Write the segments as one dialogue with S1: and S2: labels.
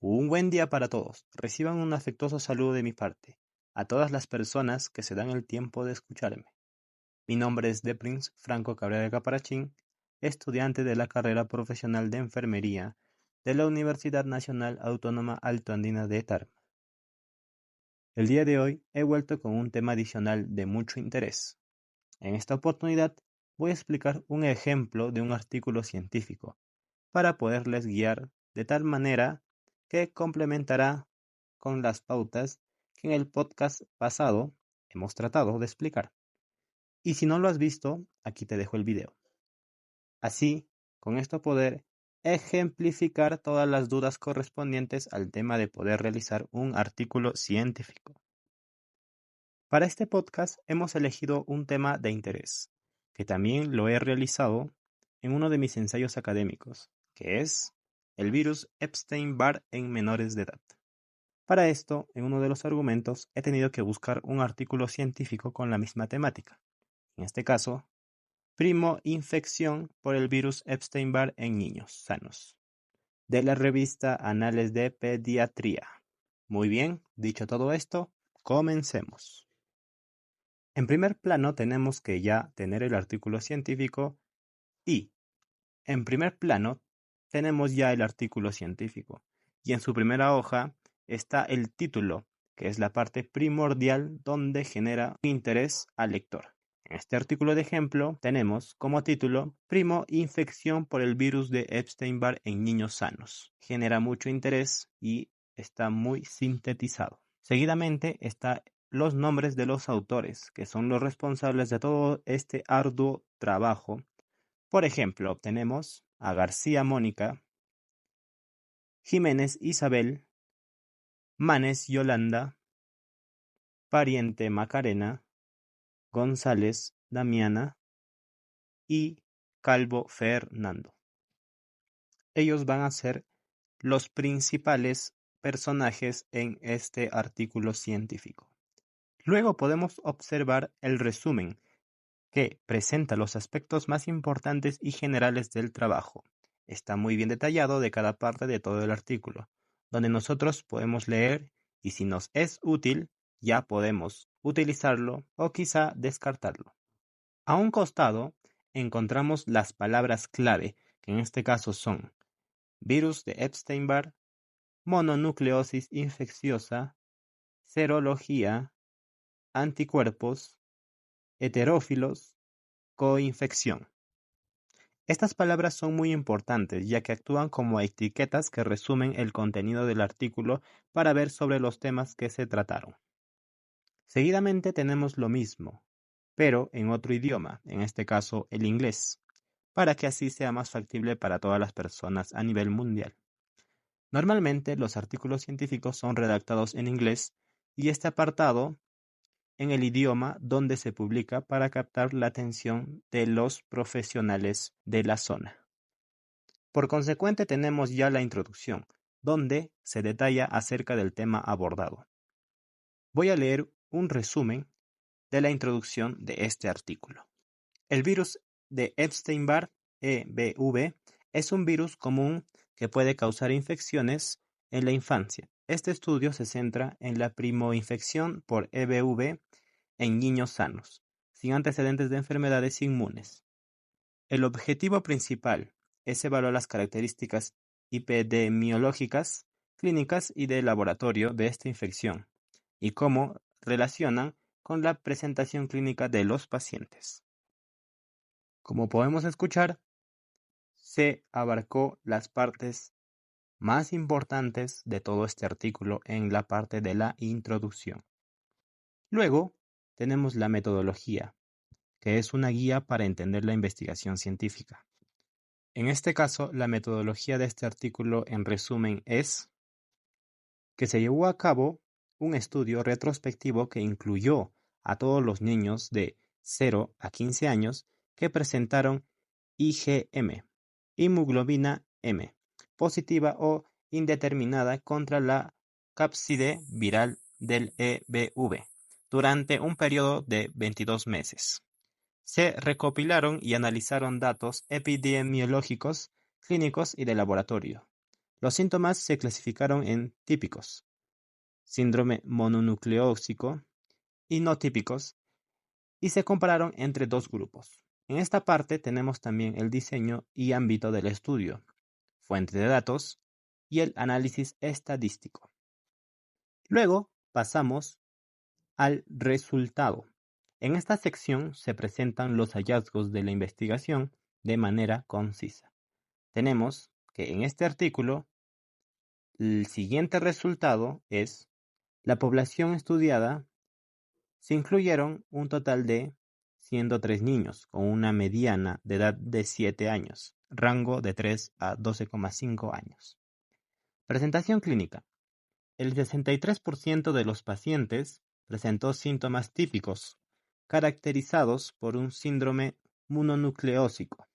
S1: Un buen día para todos. Reciban un afectuoso saludo de mi parte, a todas las personas que se dan el tiempo de escucharme. Mi nombre es Prince Franco Cabrera Caparachín, estudiante de la carrera profesional de enfermería de la Universidad Nacional Autónoma Alto Andina de Tarma. El día de hoy he vuelto con un tema adicional de mucho interés. En esta oportunidad voy a explicar un ejemplo de un artículo científico para poderles guiar de tal manera que complementará con las pautas que en el podcast pasado hemos tratado de explicar. Y si no lo has visto, aquí te dejo el video. Así, con esto poder ejemplificar todas las dudas correspondientes al tema de poder realizar un artículo científico. Para este podcast hemos elegido un tema de interés, que también lo he realizado en uno de mis ensayos académicos, que es el virus Epstein-Barr en menores de edad. Para esto, en uno de los argumentos, he tenido que buscar un artículo científico con la misma temática. En este caso, primo infección por el virus Epstein-Barr en niños sanos, de la revista Anales de Pediatría. Muy bien, dicho todo esto, comencemos. En primer plano tenemos que ya tener el artículo científico y, en primer plano, tenemos ya el artículo científico. Y en su primera hoja está el título, que es la parte primordial donde genera interés al lector. En este artículo de ejemplo tenemos como título Primo infección por el virus de Epstein-Barr en niños sanos. Genera mucho interés y está muy sintetizado. Seguidamente está los nombres de los autores, que son los responsables de todo este arduo trabajo. Por ejemplo, tenemos a García Mónica, Jiménez Isabel, Manes Yolanda, Pariente Macarena, González Damiana y Calvo Fernando. Ellos van a ser los principales personajes en este artículo científico. Luego podemos observar el resumen, que presenta los aspectos más importantes y generales del trabajo. Está muy bien detallado de cada parte de todo el artículo, donde nosotros podemos leer y si nos es útil, ya podemos utilizarlo o quizá descartarlo. A un costado encontramos las palabras clave, que en este caso son virus de Epstein-Barr, mononucleosis infecciosa, serología, anticuerpos, heterófilos, coinfección. Estas palabras son muy importantes ya que actúan como etiquetas que resumen el contenido del artículo para ver sobre los temas que se trataron. Seguidamente tenemos lo mismo, pero en otro idioma, en este caso el inglés, para que así sea más factible para todas las personas a nivel mundial. Normalmente los artículos científicos son redactados en inglés y este apartado en el idioma donde se publica para captar la atención de los profesionales de la zona. Por consecuente tenemos ya la introducción, donde se detalla acerca del tema abordado. Voy a leer un resumen de la introducción de este artículo. El virus de Epstein-Barr, EBV, es un virus común que puede causar infecciones en la infancia. Este estudio se centra en la primoinfección por EBV en niños sanos, sin antecedentes de enfermedades inmunes. El objetivo principal es evaluar las características epidemiológicas, clínicas y de laboratorio de esta infección y cómo relacionan con la presentación clínica de los pacientes. Como podemos escuchar, se abarcó las partes más importantes de todo este artículo en la parte de la introducción. Luego tenemos la metodología, que es una guía para entender la investigación científica. En este caso, la metodología de este artículo en resumen es que se llevó a cabo un estudio retrospectivo que incluyó a todos los niños de 0 a 15 años que presentaron IgM, hemoglobina M, positiva o indeterminada contra la cápside viral del EBV durante un periodo de 22 meses. Se recopilaron y analizaron datos epidemiológicos, clínicos y de laboratorio. Los síntomas se clasificaron en típicos, síndrome mononucleósico, y no típicos, y se compararon entre dos grupos. En esta parte tenemos también el diseño y ámbito del estudio, fuente de datos y el análisis estadístico. Luego pasamos al resultado. En esta sección se presentan los hallazgos de la investigación de manera concisa. Tenemos que en este artículo el siguiente resultado es: la población estudiada se incluyeron un total de 103 niños con una mediana de edad de 7 años, rango de 3 a 12,5 años. Presentación clínica. El 63% de los pacientes presentó síntomas típicos, caracterizados por un síndrome mononucleósico.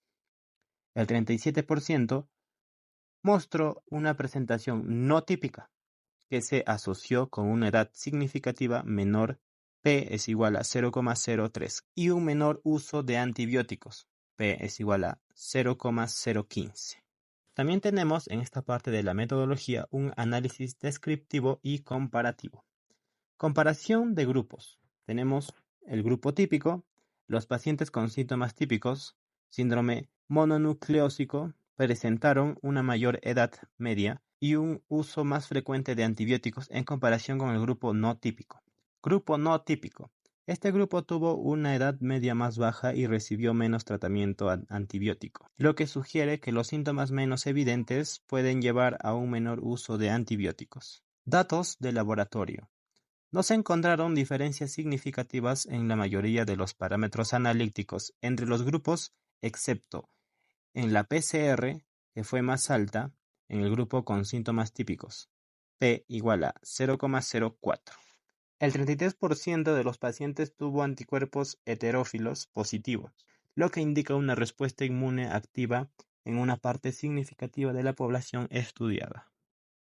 S1: El 37% mostró una presentación no típica, que se asoció con una edad significativa menor, P es igual a 0,03, y un menor uso de antibióticos, P es igual a 0,015. También tenemos en esta parte de la metodología un análisis descriptivo y comparativo. Comparación de grupos. Tenemos el grupo típico, los pacientes con síntomas típicos, síndrome mononucleósico, presentaron una mayor edad media y un uso más frecuente de antibióticos en comparación con el grupo no típico. Grupo no típico. Este grupo tuvo una edad media más baja y recibió menos tratamiento antibiótico, lo que sugiere que los síntomas menos evidentes pueden llevar a un menor uso de antibióticos. Datos de laboratorio. No se encontraron diferencias significativas en la mayoría de los parámetros analíticos entre los grupos, excepto en la PCR, que fue más alta en el grupo con síntomas típicos, P igual a 0,04. El 33% de los pacientes tuvo anticuerpos heterófilos positivos, lo que indica una respuesta inmune activa en una parte significativa de la población estudiada.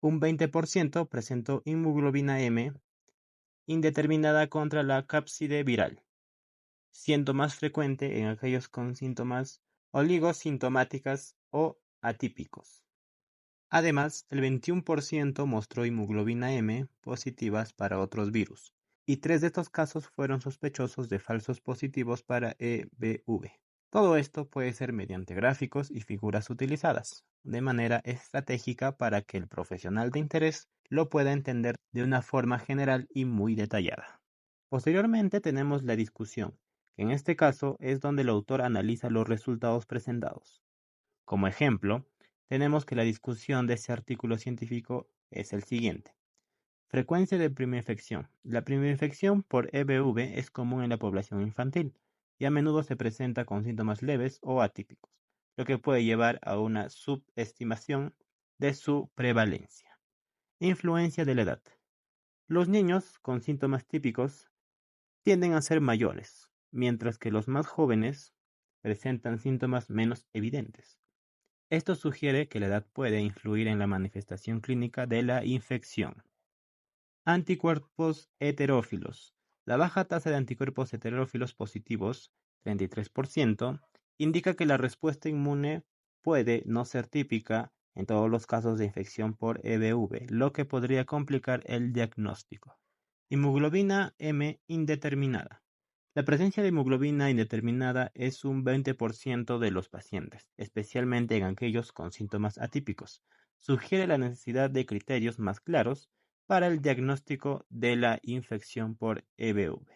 S1: Un 20% presentó inmunoglobina M indeterminada contra la cápside viral, siendo más frecuente en aquellos con síntomas oligosintomáticas o atípicos. Además, el 21% mostró inmunoglobina M positivas para otros virus, y 3 de estos casos fueron sospechosos de falsos positivos para EBV. Todo esto puede ser mediante gráficos y figuras utilizadas, de manera estratégica para que el profesional de interés lo pueda entender de una forma general y muy detallada. Posteriormente tenemos la discusión, que en este caso es donde el autor analiza los resultados presentados. Como ejemplo, tenemos que la discusión de este artículo científico es el siguiente. Frecuencia de primera infección. La primera infección por EBV es común en la población infantil y a menudo se presenta con síntomas leves o atípicos, lo que puede llevar a una subestimación de su prevalencia. Influencia de la edad. Los niños con síntomas típicos tienden a ser mayores, mientras que los más jóvenes presentan síntomas menos evidentes. Esto sugiere que la edad puede influir en la manifestación clínica de la infección. Anticuerpos heterófilos. La baja tasa de anticuerpos heterófilos positivos, 33%, indica que la respuesta inmune puede no ser típica en todos los casos de infección por EBV, lo que podría complicar el diagnóstico. Hemoglobina M indeterminada. La presencia de hemoglobina indeterminada es un 20% de los pacientes, especialmente en aquellos con síntomas atípicos. Sugiere la necesidad de criterios más claros para el diagnóstico de la infección por EBV.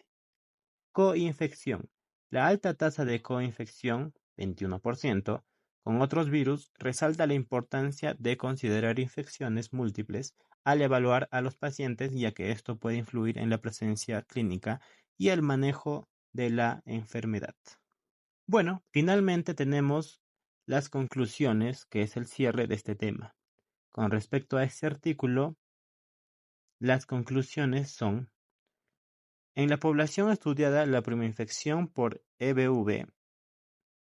S1: Coinfección. La alta tasa de coinfección, 21%, con otros virus resalta la importancia de considerar infecciones múltiples al evaluar a los pacientes, ya que esto puede influir en la presencia clínica y el manejo de la enfermedad. Bueno, finalmente tenemos las conclusiones, que es el cierre de este tema. Con respecto a este artículo, las conclusiones son: en la población estudiada, la infección por EBV,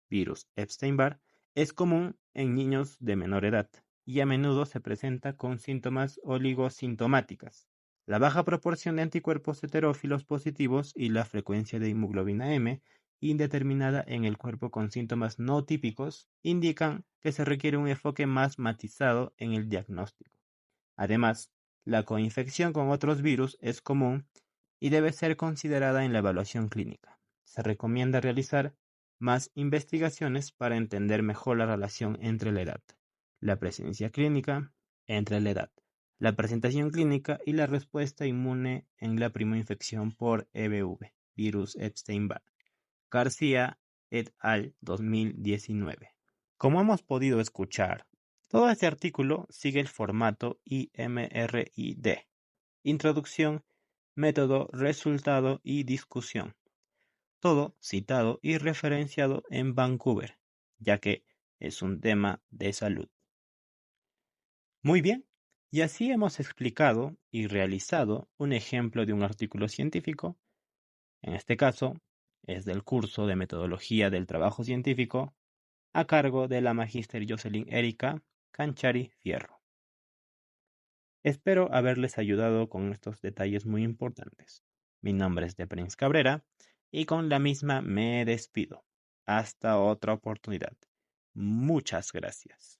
S1: virus Epstein-Barr, es común en niños de menor edad y a menudo se presenta con síntomas oligosintomáticas. La baja proporción de anticuerpos heterófilos positivos y la frecuencia de hemoglobina M indeterminada en el cuerpo con síntomas no típicos indican que se requiere un enfoque más matizado en el diagnóstico. Además, la coinfección con otros virus es común y debe ser considerada en la evaluación clínica. Se recomienda realizar más investigaciones para entender mejor la relación entre la edad, la presencia clínica entre la edad, la presentación clínica y la respuesta inmune en la primoinfección por EBV, virus Epstein-Barr. García et al. 2019. Como hemos podido escuchar, todo este artículo sigue el formato IMRID: introducción, método, resultado y discusión. Todo citado y referenciado en Vancouver, ya que es un tema de salud. Muy bien, y así hemos explicado y realizado un ejemplo de un artículo científico. En este caso, es del curso de Metodología del Trabajo Científico a cargo de la magíster Jocelyn Erika Canchari Fierro. Espero haberles ayudado con estos detalles muy importantes. Mi nombre es de Prince Cabrera y con la misma me despido. Hasta otra oportunidad. Muchas gracias.